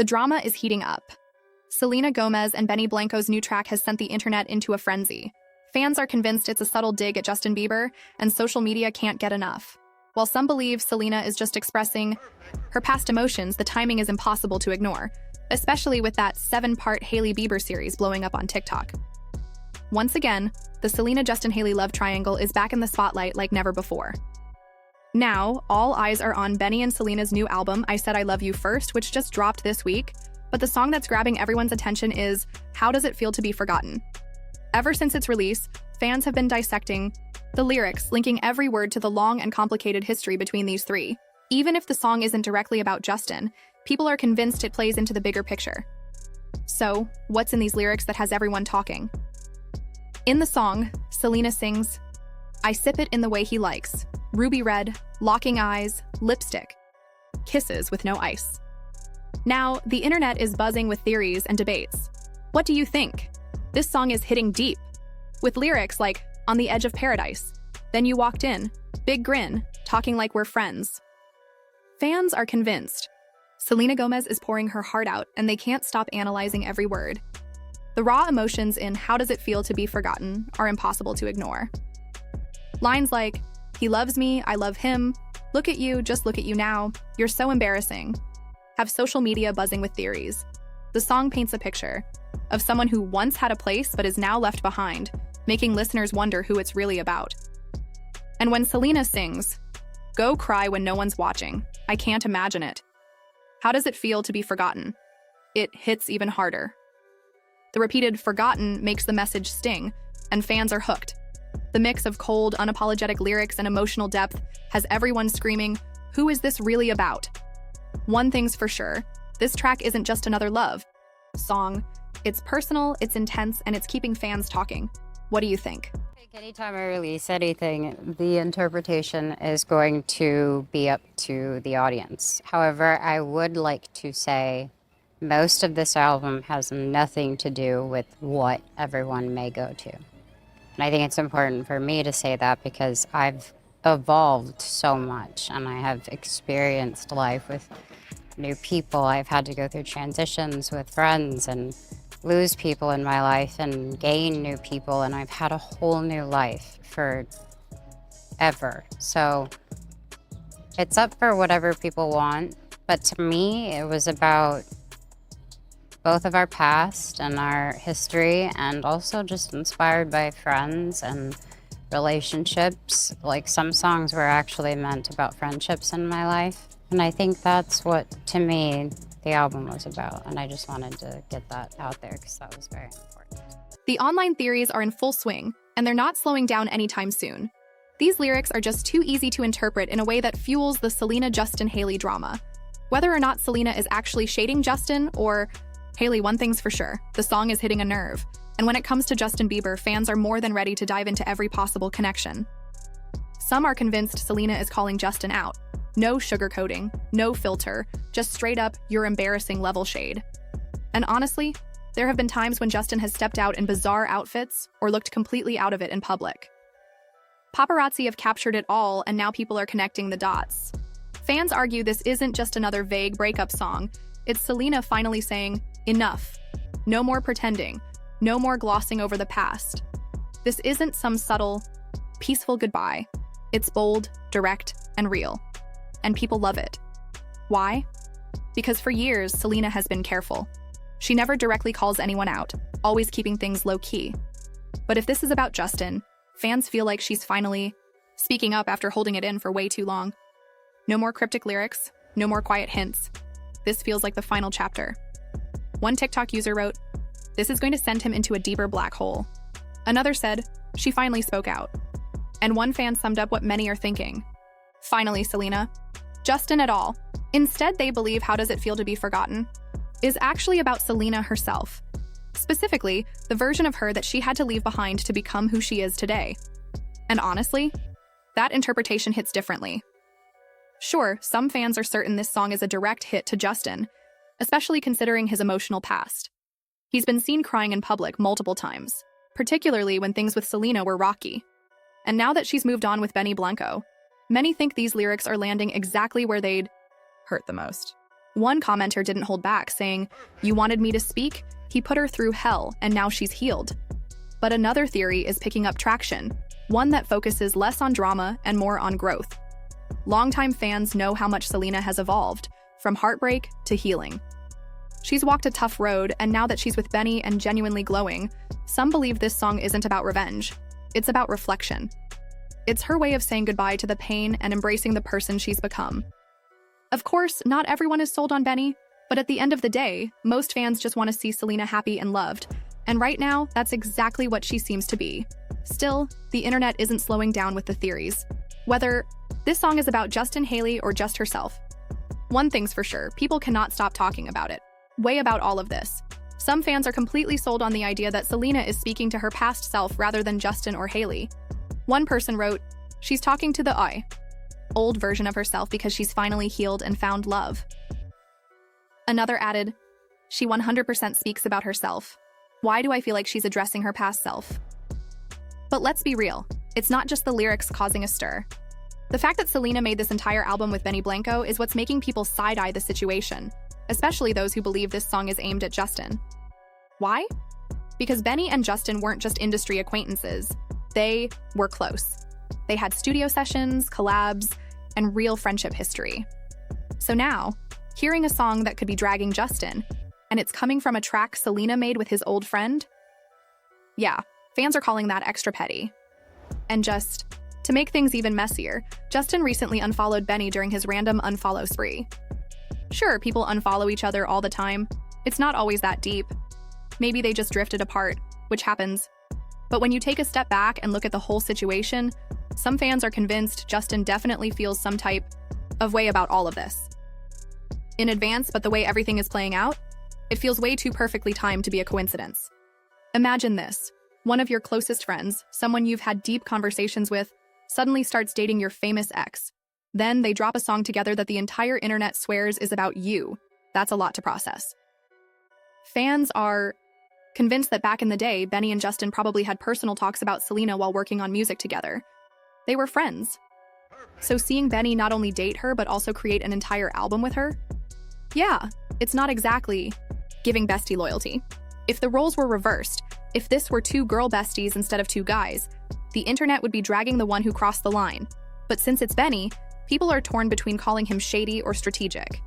The drama is heating up. Selena Gomez and Benny Blanco's new track has sent the internet into a frenzy. Fans are convinced it's a subtle dig at Justin Bieber, and social media can't get enough. While some believe Selena is just expressing her past emotions, the timing is impossible to ignore, especially with that 7-part Hailey Bieber series blowing up on TikTok. Once again, the Selena-Justin-Hailey love triangle is back in the spotlight like never before. Now, all eyes are on Benny and Selena's new album, I Said I Love You First, which just dropped this week. But the song that's grabbing everyone's attention is How Does It Feel to Be Forgotten? Ever since its release, fans have been dissecting the lyrics, linking every word to the long and complicated history between these three. Even if the song isn't directly about Justin, people are convinced it plays into the bigger picture. So, what's in these lyrics that has everyone talking? In the song, Selena sings, I sip it in the way he likes, ruby red, locking eyes, lipstick, kisses with no ice. Now, the internet is buzzing with theories and debates. What do you think? This song is hitting deep, with lyrics like, On the Edge of Paradise, Then You Walked In, Big Grin, Talking Like We're Friends. Fans are convinced. Selena Gomez is pouring her heart out, and they can't stop analyzing every word. The raw emotions in How Does It Feel to Be Forgotten are impossible to ignore. Lines like, He loves me, I love him, look at you, just look at you now, you're so embarrassing, have social media buzzing with theories. The song paints a picture of someone who once had a place but is now left behind, making listeners wonder who it's really about. And when Selena sings, Go cry when no one's watching, I can't imagine it. How does it feel to be forgotten? It hits even harder. The repeated forgotten makes the message sting, and fans are hooked. The mix of cold, unapologetic lyrics and emotional depth has everyone screaming, Who is this really about? One thing's for sure, this track isn't just another love song. It's personal, it's intense, and it's keeping fans talking. What do you think? Anytime I release anything, the interpretation is going to be up to the audience. However, I would like to say most of this album has nothing to do with what everyone may go to. And I think it's important for me to say that because I've evolved so much and I have experienced life with new people. I've had to go through transitions with friends and lose people in my life and gain new people, and I've had a whole new life forever. So it's up for whatever people want, but to me it was about both of our past and our history, and also just inspired by friends and relationships. Like some songs were actually meant about friendships in my life, and I think that's what, to me, the album was about, and I just wanted to get that out there because that was very important. The online theories are in full swing, and they're not slowing down anytime soon. These lyrics are just too easy to interpret in a way that fuels the Selena-Justin-Hailey drama. Whether or not Selena is actually shading Justin or Hailey, one thing's for sure, the song is hitting a nerve. And when it comes to Justin Bieber, fans are more than ready to dive into every possible connection. Some are convinced Selena is calling Justin out. No sugarcoating, no filter, just straight up, you're embarrassing level shade. And honestly, there have been times when Justin has stepped out in bizarre outfits or looked completely out of it in public. Paparazzi have captured it all, and now people are connecting the dots. Fans argue this isn't just another vague breakup song, it's Selena finally saying, enough. No more pretending, no more glossing over the past. This isn't some subtle, peaceful goodbye. It's bold, direct, and real. And people love it. Why? Because for years, Selena has been careful. She never directly calls anyone out, always keeping things low-key. But if this is about Justin, fans feel like she's finally speaking up after holding it in for way too long. No more cryptic lyrics, no more quiet hints. This feels like the final chapter. One TikTok user wrote, This is going to send him into a deeper black hole. Another said, She finally spoke out. And one fan summed up what many are thinking. Finally, Selena. Justin et al. Instead, they believe How Does It Feel to Be Forgotten is actually about Selena herself. Specifically, the version of her that she had to leave behind to become who she is today. And honestly, that interpretation hits differently. Sure, some fans are certain this song is a direct hit to Justin, especially considering his emotional past. He's been seen crying in public multiple times, particularly when things with Selena were rocky. And now that she's moved on with Benny Blanco, many think these lyrics are landing exactly where they'd hurt the most. One commenter didn't hold back, saying, "You wanted me to speak? He put her through hell, and now she's healed." But another theory is picking up traction, one that focuses less on drama and more on growth. Longtime fans know how much Selena has evolved, from heartbreak to healing. She's walked a tough road, and now that she's with Benny and genuinely glowing, some believe this song isn't about revenge. It's about reflection. It's her way of saying goodbye to the pain and embracing the person she's become. Of course, not everyone is sold on Benny, but at the end of the day, most fans just want to see Selena happy and loved. And right now, that's exactly what she seems to be. Still, the internet isn't slowing down with the theories. Whether this song is about Justin, Hailey, or just herself. One thing's for sure, people cannot stop talking about it. Way about all of this. Some fans are completely sold on the idea that Selena is speaking to her past self rather than Justin or Hailey. One person wrote, "She's talking to the old version of herself because she's finally healed and found love." Another added, "She 100% speaks about herself. Why do I feel like she's addressing her past self?" But let's be real, it's not just the lyrics causing a stir. The fact that Selena made this entire album with Benny Blanco is what's making people side-eye the situation, especially those who believe this song is aimed at Justin. Why? Because Benny and Justin weren't just industry acquaintances. They were close. They had studio sessions, collabs, and real friendship history. So now, hearing a song that could be dragging Justin, and it's coming from a track Selena made with his old friend? Yeah, fans are calling that extra petty. And just to make things even messier, Justin recently unfollowed Benny during his random unfollow spree. Sure, people unfollow each other all the time. It's not always that deep. Maybe they just drifted apart, which happens. But when you take a step back and look at the whole situation, some fans are convinced Justin definitely feels some type of way about all of this. In advance, but the way everything is playing out, it feels way too perfectly timed to be a coincidence. Imagine this. One of your closest friends, someone you've had deep conversations with, suddenly starts dating your famous ex. Then they drop a song together that the entire internet swears is about you. That's a lot to process. Fans are convinced that back in the day, Benny and Justin probably had personal talks about Selena while working on music together. They were friends. So seeing Benny not only date her, but also create an entire album with her? Yeah, it's not exactly giving bestie loyalty. If the roles were reversed, if this were two girl besties instead of two guys, the internet would be dragging the one who crossed the line. But since it's Benny, people are torn between calling him shady or strategic.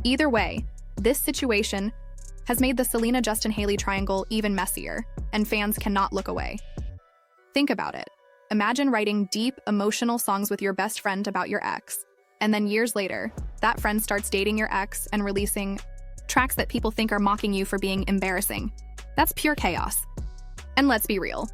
Either way, this situation has made the Selena-Justin-Hailey triangle even messier, and fans cannot look away. Think about it. Imagine writing deep, emotional songs with your best friend about your ex, and then years later, that friend starts dating your ex and releasing tracks that people think are mocking you for being embarrassing. That's pure chaos. And let's be real.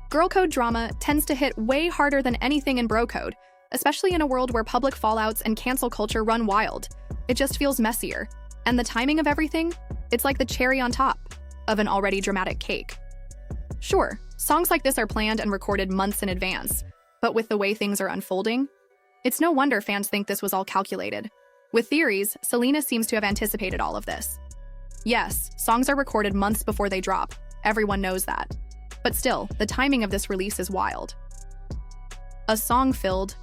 Girl code drama tends to hit way harder than anything in bro code, especially in a world where public fallouts and cancel culture run wild. It just feels messier. And the timing of everything? It's like the cherry on top of an already dramatic cake. Sure, songs like this are planned and recorded months in advance, but with the way things are unfolding, it's no wonder fans think this was all calculated. With theories, Selena seems to have anticipated all of this. Yes, songs are recorded months before they drop. Everyone knows that. But still, the timing of this release is wild. A song filled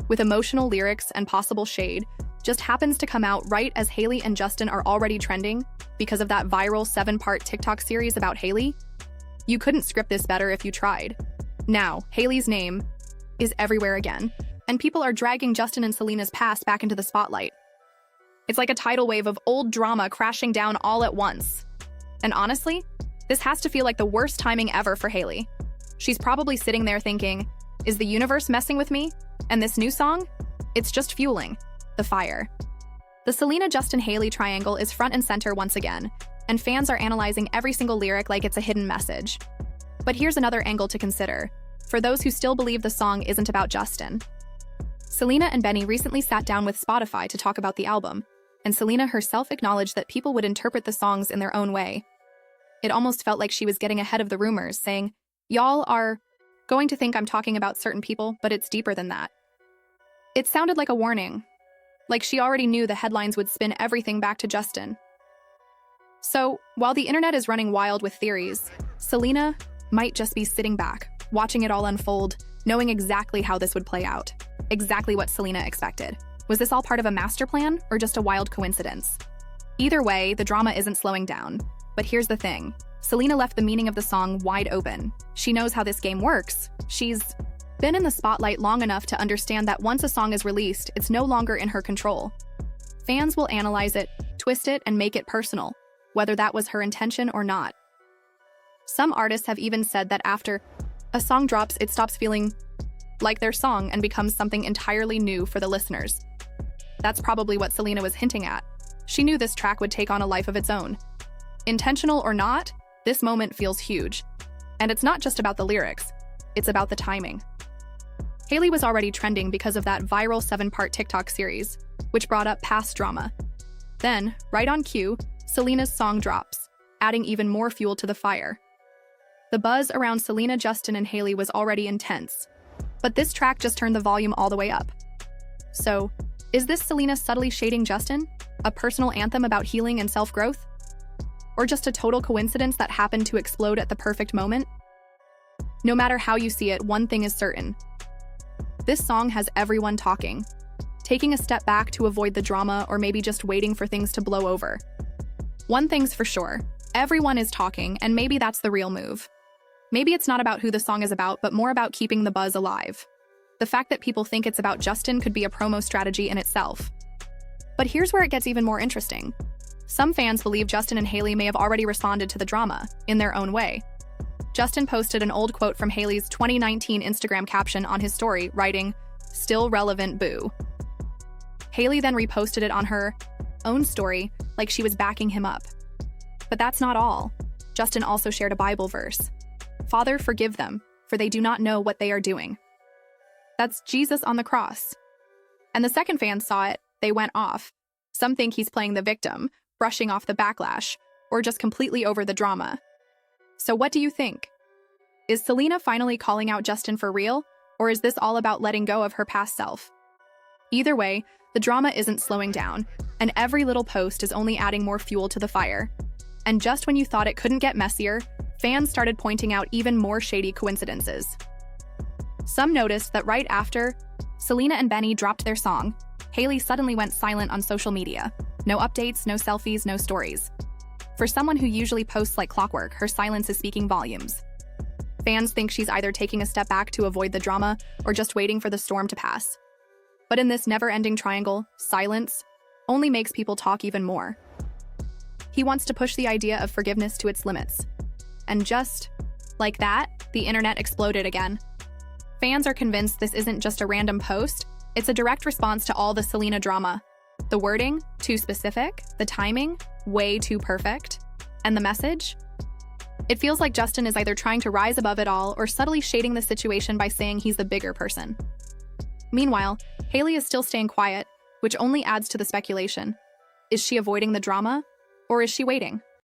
with emotional lyrics and possible shade just happens to come out right as Hailey and Justin are already trending because of that viral 7-part TikTok series about Hailey. You couldn't script this better if you tried. Now, Hailey's name is everywhere again, and people are dragging Justin and Selena's past back into the spotlight. It's like a tidal wave of old drama crashing down all at once. And honestly, this has to feel like the worst timing ever for Hailey. She's probably sitting there thinking, is the universe messing with me? And this new song? It's just fueling the fire. The Selena-Justin-Hailey triangle is front and center once again, and fans are analyzing every single lyric like it's a hidden message. But here's another angle to consider, for those who still believe the song isn't about Justin. Selena and Benny recently sat down with Spotify to talk about the album, and Selena herself acknowledged that people would interpret the songs in their own way. It almost felt like she was getting ahead of the rumors, saying, "Y'all are going to think I'm talking about certain people, but it's deeper than that." It sounded like a warning, like she already knew the headlines would spin everything back to Justin. So, while the internet is running wild with theories, Selena might just be sitting back, watching it all unfold, knowing exactly how this would play out, exactly what Selena expected. Was this all part of a master plan or just a wild coincidence? Either way, the drama isn't slowing down. But here's the thing. Selena left the meaning of the song wide open. She knows how this game works. She's been in the spotlight long enough to understand that once a song is released, it's no longer in her control. Fans will analyze it, twist it, and make it personal, whether that was her intention or not. Some artists have even said that after a song drops, it stops feeling like their song and becomes something entirely new for the listeners. That's probably what Selena was hinting at. She knew this track would take on a life of its own. Intentional or not, this moment feels huge. And it's not just about the lyrics, it's about the timing. Hailey was already trending because of that viral 7-part TikTok series, which brought up past drama. Then, right on cue, Selena's song drops, adding even more fuel to the fire. The buzz around Selena, Justin, and Hailey was already intense, but this track just turned the volume all the way up. So, is this Selena subtly shading Justin? A personal anthem about healing and self-growth? Or just a total coincidence that happened to explode at the perfect moment? No matter how you see it, one thing is certain. This song has everyone talking, taking a step back to avoid the drama or maybe just waiting for things to blow over. One thing's for sure, everyone is talking, and maybe that's the real move. Maybe it's not about who the song is about, but more about keeping the buzz alive. The fact that people think it's about Justin could be a promo strategy in itself. But here's where it gets even more interesting. Some fans believe Justin and Hailey may have already responded to the drama, in their own way. Justin posted an old quote from Hailey's 2019 Instagram caption on his story, writing, "Still relevant, boo." Hailey then reposted it on her own story, like she was backing him up. But that's not all. Justin also shared a Bible verse. "Father, forgive them, for they do not know what they are doing." That's Jesus on the cross. And the second fans saw it, they went off. Some think he's playing the victim, brushing off the backlash, or just completely over the drama. So what do you think? Is Selena finally calling out Justin for real, or is this all about letting go of her past self? Either way, the drama isn't slowing down, and every little post is only adding more fuel to the fire. And just when you thought it couldn't get messier, fans started pointing out even more shady coincidences. Some noticed that right after Selena and Benny dropped their song, Hailey suddenly went silent on social media. No updates, no selfies, no stories. For someone who usually posts like clockwork, her silence is speaking volumes. Fans think she's either taking a step back to avoid the drama or just waiting for the storm to pass. But in this never-ending triangle, silence only makes people talk even more. He wants to push the idea of forgiveness to its limits. And just like that, the internet exploded again. Fans are convinced this isn't just a random post, it's a direct response to all the Selena drama. The wording, too specific, the timing, way too perfect, and the message? It feels like Justin is either trying to rise above it all or subtly shading the situation by saying he's the bigger person. Meanwhile, Hailey is still staying quiet, which only adds to the speculation. Is she avoiding the drama, or is she waiting?